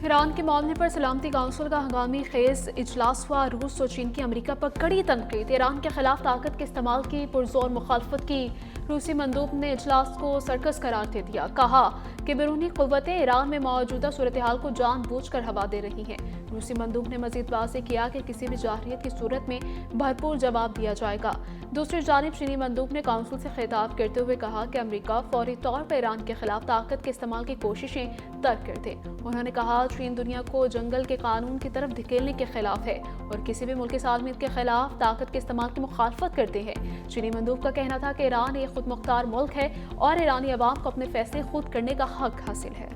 Iran के मामले पर सलामती काउंसिल का हंगामी खेज इजलास हुआ। रूस और चीन की अमेरिका पर कड़ी तनकीद। ईरान के खिलाफ ताकत के इस्तेमाल की पुरजोर मुखालफत की। रूसी मंदूब ने इजलास को सर्कस करार दे दिया। कहा कि बैरूनी क़ुव्वतें ईरान में मौजूदा सूरत हाल को जानबूझकर हवा दे रही हैं। रूसी मंदूब ने मजीद वाज़ेह किया कि किसी भी जारहियत की सूरत में भरपूर जवाब दिया जाएगा। दूसरी जानिब चीनी मंदूब ने काउंसिल से खिताब करते हुए कहा कि अमेरिका फौरी तौर पर ईरान के खिलाफ ताकत के इस्तेमाल की कोशिशें तर्क कर दे। उन्होंने कहा चीन दुनिया को जंगल के कानून की तरफ धकेलने के खिलाफ है और किसी भी मुल्क की सालमियत के खिलाफ ताकत के इस्तेमाल की मुखालफत करते हैं। चीनी मंदूब का कहना था कि ईरान एक खुद मुख्तार मुल्क है और ईरानी अवाम को अपने फैसले खुद करने का हक हासिल है।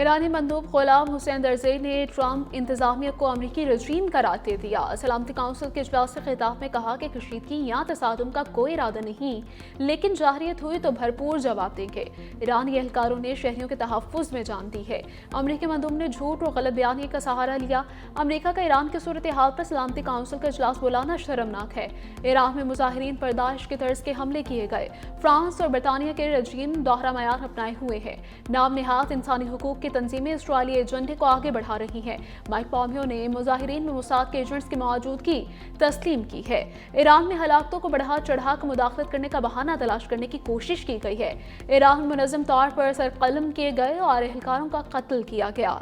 ईरानी मंदूब गुलाम हुसैन दरज़ई ने ट्रंप इंतजामिया को अमरीकी रजीम करार दे दिया। सलामती काउंसिल के इजलास से खिताब में कहा कि कशीदगी या तसादुम का कोई इरादा नहीं, लेकिन जाहिरियत हुई तो भरपूर जवाब देंगे। ईरानी एहलकारों ने शहरियों के तहफ़्फ़ुज़ में जान दी है। अमरीकी मंदूब ने झूठ और गलत बयानी का सहारा लिया। अमरीका का ईरान की सूरत हाल पर सलामती काउंसिल का इजलास बुलाना शर्मनाक है। ईरान में मुजाहिरीन पर दाइश के तर्ज के हमले किए गए। फ्रांस और बरतानिया के रजीम दोहरा मयार अपनाए हुए हैं। नाम निहाद इंसानी हुकूक की तंजीमें इसराइली एजेंडे को आगे बढ़ा रही हैं। माइक पोम्पियो ने मुजाहिरीन में मोसाद के एजेंट्स की मौजूदगी तस्लीम की है। ईरान में हलाकतों को बढ़ा चढ़ा कर मुदाखलत करने का बहाना तलाश करने की कोशिश की गई है। ईरान में मुनज़्ज़म तौर पर सरकलम किए गए और एहलकारों का कत्ल किया गया।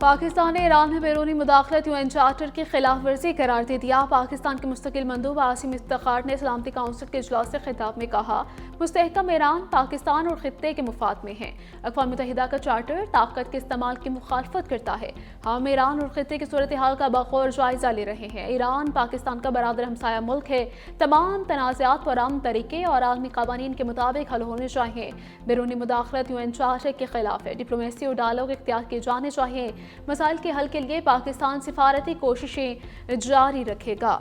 पाकिस्तान ने ईरान में बैरूनी मुदाखलत यूएन चार्टर की खिलाफ वर्जी करार दे दिया। पाकिस्तान के मुस्तकिल मंदूब आसिम इफ्तिखार ने सलामती काउंसिल के इजलास से खिताब में कहा मुस्तहकम ईरान पाकिस्तान और खित्ते के मुफाद में है। अक़वाम मुत्तहिदा का चार्टर ताकत के इस्तेमाल की मुखालफत करता है। हम ईरान और खित्ते की सूरत हाल का बगौर जायजा ले रहे हैं। ईरान पाकिस्तान का बरादर हमसाया मुल्क है। तमाम तनाज़ात पर अमन तरीके और आलमी क़वानीन के मुताबिक हल होने चाहिए। बैरूनी मुदाखलत यूएन चार्टर के खिलाफ है। डिप्लोमेसी और डायलॉग इख्तियार किए जाने चाहिए। मसाइल के हल के लिए पाकिस्तान सिफारती कोशिशें जारी रखेगा।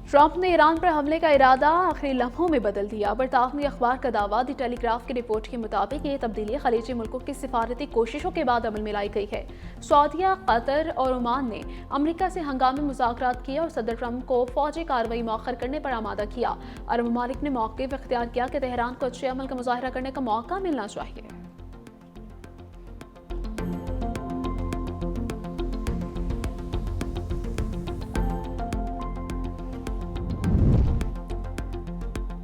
ट्रंप ने ईरान पर हमले का इरादा आखिरी लम्हों में बदल दिया। बरतानवी अखबार का दावा द टेलीग्राफ की रिपोर्ट के मुताबिक ये तब्दीली खलीजी मुल्कों की सिफारती कोशिशों के बाद अमल में लाई गई है। सऊदीया, कतर और ओमान ने अमरीका से हंगामी मुज़ाकरात किए और सदर ट्रंप को फौजी कार्रवाई मौखर करने पर आमादा किया। अरब ममालिक ने मौक़िफ़ इख्तियार किया कि तेहरान को अच्छे अमल का मुज़ाहरा करने का मौका मिलना चाहिए।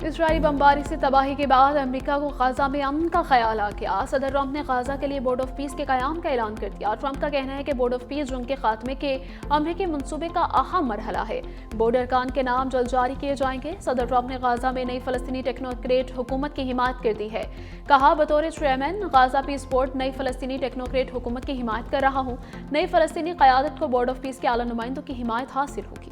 इजरायली बमबारी से तबाही के बाद अमेरिका को गाजा में अमन का ख्याल आ गया। सदर ट्रंप ने गाजा के लिए बोर्ड ऑफ पीस के क़याम का ऐलान कर दिया। ट्रंप का कहना है कि बोर्ड ऑफ पीस जंग के खात्मे के अमेरिकी मंसूबे का अहम मरहला है। बोर्ड अरकान के नाम जल्द जारी किए जाएंगे। सदर ट्रंप ने गाजा में नई फ़लस्तीनी टेक्नोक्रेट हुकूमत की हिमायत कर दी है। कहा बतौर चेयरमैन गाजा पीस बोर्ड नई फ़लस्तीनी टेक्नोक्रेट हुकूमत की हिमायत कर रहा हूँ। नई फ़लस्तीनी क़यादत को बोर्ड ऑफ पीस के आला नुमाइंदों की हिमायत हासिल होगी।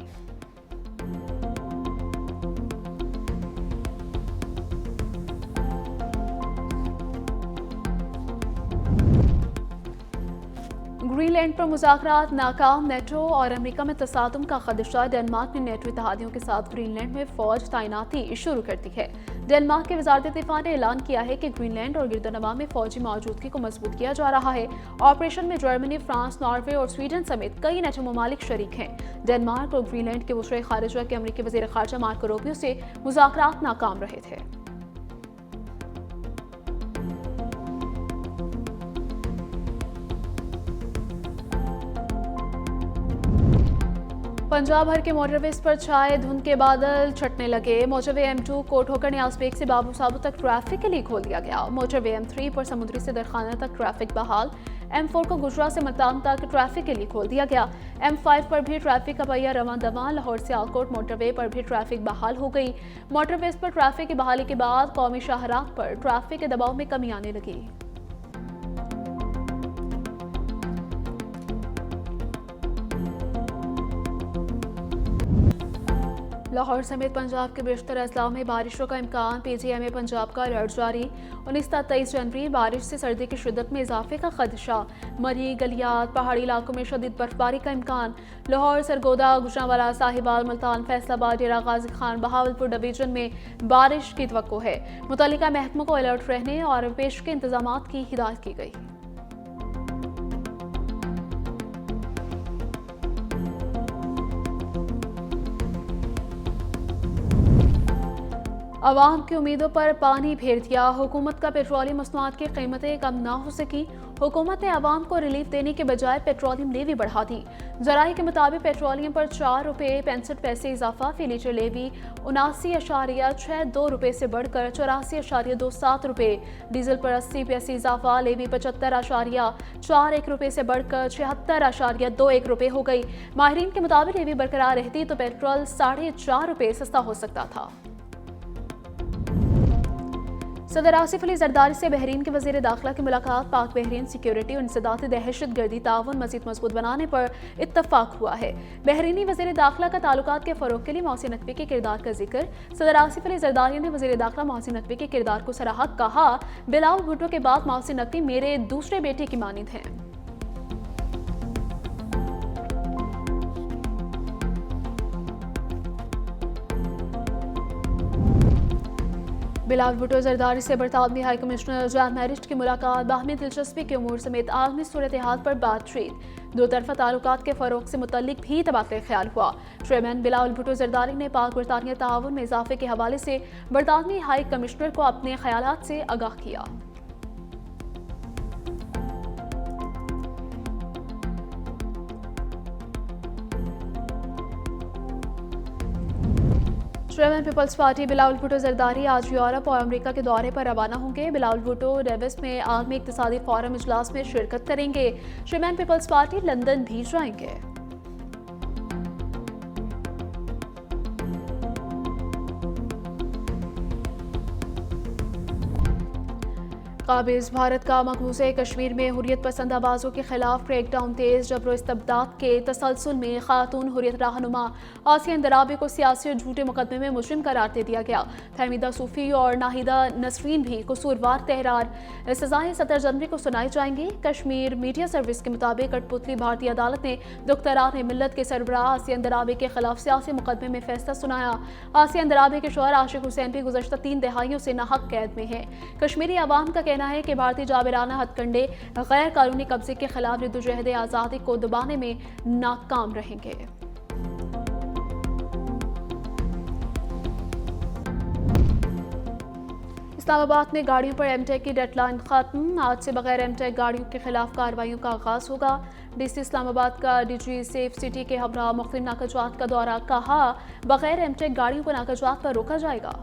ग्रीनलैंड पर मुज़ाकरात नाकाम। नेटो और अमेरिका में तसादुम का खदशा। डेनमार्क ने नेटो इत्तेहादियों के साथ ग्रीनलैंड में फौज तैनाती शुरू कर दी है। डेनमार्क की वज़ारत दिफा ने ऐलान किया है कि ग्रीनलैंड और गिरदनवा में फौजी मौजूदगी को मजबूत किया जा रहा है। ऑपरेशन में जर्मनी, फ्रांस, नॉर्वे और स्वीडन समेत कई नेटो ममालिक शरीक हैं। डेनमार्क और ग्रीनलैंड के वज़ीर ख़ारिजा के अमेरिकी वज़ीर ख़ारिजा मार्को रूबियो से मुज़ाकरात नाकाम रहे थे। पंजाब भर के मोटरवेज पर छाए धुंध के बादल छटने लगे। मोटरवे M2 कोट होकर न्याज बेग से बाबू साबू तक ट्रैफिक के लिए खोल दिया गया। मोटरवे M3 पर समुद्री से दरखाना तक ट्रैफिक बहाल। M4 को गुजरा से मतान तक ट्रैफिक के लिए खोल दिया गया। M5 पर भी ट्रैफिक का पहिया रवां दवां। लाहौर से आलकोट मोटरवे पर भी ट्रैफिक बहाल हो गई। मोटरवेज पर ट्रैफिक की बहाली के बाद कौमी शाहराह पर ट्रैफिक के दबाव में कमी आने लगी। लाहौर समेत पंजाब के बेशतर अजला में बारिशों का इम्कान। PGI में पंजाब का अलर्ट जारी। 19-23 जनवरी बारिश से सर्दी की शिद्दत में इजाफे का खदशा। मरी, गलियात, पहाड़ी इलाकों में शदीद बर्फबारी का इम्कान। लाहौर, सरगोदा, गुजरांवाला, साहिवाल, मुल्तान, फैसलाबाद, डेरा गाजी खान, बहावलपुर डिवीजन में बारिश की तवक्को है। मुतल्लिका महकमों को अलर्ट रहने और पेश के इंतजाम की हिदायत की गई। अवाम की उम्मीदों पर पानी फेर दिया। हुकूमत का पेट्रोलियम मसनूआत की कीमतें कम ना हो सकी। हुकूमत ने अवाम को रिलीफ देने के बजाय पेट्रोलियम लेवी बढ़ा दी। जराये के मुताबिक पेट्रोलियम पर 4 रुपये 65 पैसे इजाफा। फी लीटर लेवी 79.62 रुपये से बढ़कर 84.27 रुपये। डीजल पर 80 पैसे इजाफा। लेवी 75.41 रुपये से बढ़कर 76.21 रुपये हो गई। माहिरीन के मुताबिक लेवी बरकरार रहती तो पेट्रोल 4.5 रुपये सस्ता हो सकता था। सदर आसिफ अली जरदारी से बहरीन के वज़ीर दाखिला की मुलाकात। पाक बहरीन सिक्योरिटी और इंसदाद दहशत गर्दी ताउन मज़ीद मजबूत बनाने पर इत्तफाक हुआ है। बहरीनी वज़ीर दाखिला का ताल्लुकात के फ़रोग़ के लिए मोहसिन नकवी के किरदार का जिक्र। सदर आसिफ अली जरदारी ने वज़ीर दाखिला मोहसिन नकवी के किरदार को सराहा। कहा, बिलावल भुट्टो के बाद मोहसिन नकवी मेरे दूसरे बेटे की मानिंद हैं। बिलावल भुट्टो जरदारी से बरतानवी हाई कमिश्नर जॉन मैरिस्ट की मुलाकात। बाहमी दिलचस्पी के उमूर समेत आलमी सूरत हाल पर बातचीत। दो तरफा ताल्लुकात के फ़रोग़ से मुतल्लिक भी तबादला ख्याल हुआ। चेयरमैन बिलावल भुट्टो जरदारी ने पाक बरतानिया ताउन में इजाफे के हवाले से बरतानवी हाई कमिश्नर को अपने ख्यालात से आगाह किया। Chairman Peoples Party Bilawal Bhutto Zardari आज यूरोप और अमेरिका के दौरे पर रवाना होंगे। बिलावल भुट्टो डेविस में आलमी इक़्तिसादी फोरम इजलास में शिरकत करेंगे। चेयरमैन पीपल्स पार्टी लंदन भी जाएंगे। काबिज भारत का मकबूज़े कश्मीर में हुर्रियत पसंद आवाज़ों के खिलाफ क्रैकडाउन तेज। जबरो इस्तबदाद के तसलसल में खातून हुर्रियत रहनुमा आसिया इंदराबी को सियासी और झूठे मुकदमे में मुजरिम करार दे दिया गया। फहमीदा सूफी और नाहिदा नसरीन भी कसूरवार तहरार। सजाएं 17 जनवरी को सुनाई जाएंगी। कश्मीर मीडिया सर्विस के मुताबिक कठपुतली भारतीय अदालत ने दुख्तरार मिल्लत के सरबराह आसिया इंदराबी के खिलाफ सियासी मुकदमे में फैसला सुनाया। आसिया इंदराबी के शौहर आशिक हुसैन भी गुज़श्ता 3 दहाइयों से नाहक कैद में हैं। कश्मीरी अवाम का कहना है कि भारतीय जाबिराना हथकंडे गैर कानूनी कब्जे के खिलाफ जद्दोजहद आज़ादी को दबाने में नाकाम रहेंगे। इस्लामाबाद में गाड़ियों पर एमटेक की डेडलाइन खत्म। आज से बगैर एमटेक गाड़ियों के खिलाफ कार्रवाइयों का आगाज होगा। डीसी इस्लामाबाद का डीजी सेफ सिटी के हमरा मुख्तलिफ नाकाजात का दौरा। कहा, बगैर एमटेक गाड़ियों को नाकाजात पर रोका जाएगा।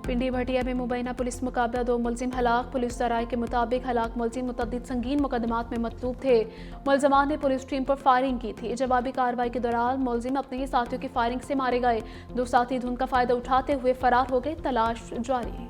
पिंडी भटिया में मुबैना पुलिस मुकाबला 2 मुलजिम हलाक। पुलिस जराये के मुताबिक हलाक मुलजिम मुतअद्दिद संगीन मुकदमात में मतलूब थे। मुलजमान ने पुलिस टीम पर फायरिंग की थी। जवाबी कार्रवाई के दौरान मुलजिम अपने ही साथियों की फायरिंग से मारे गए। 2 साथी धुंध का फायदा उठाते हुए फरार हो गए। तलाश जारी।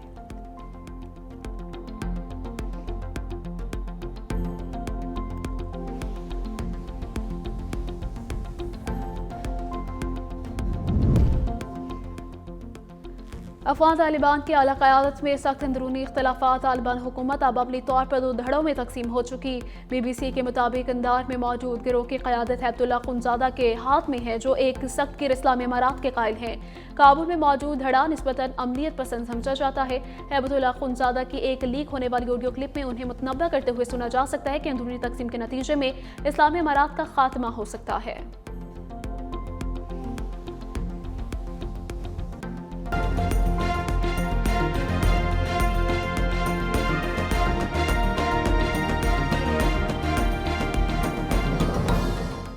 अफगान तालिबान की आला क़यादत में सख्त अंदरूनी इख्तलाफात। तालिबान हुकूमत अब अमली तौर पर 2 धड़ों में तकसीम हो चुकी। BBC के मुताबिक इंदार में मौजूद गिरोह की क़यादत हैबतुल्लाह अख़ुंज़ादा के हाथ में है, जो एक सख्त गिर इस्लामी इमारात के कायल हैं। काबुल में मौजूद धड़ा निस्बतन अमलियत पसंद समझा जाता है। हैबतुल्लाह अख़ुंज़ादा की एक लीक होने वाली ऑडियो क्लिप में उन्हें मुतनब्बा करते हुए सुना जा सकता है कि अंदरूनी तकसीम के नतीजे में इस्लामी इमारात का खात्मा हो सकता है।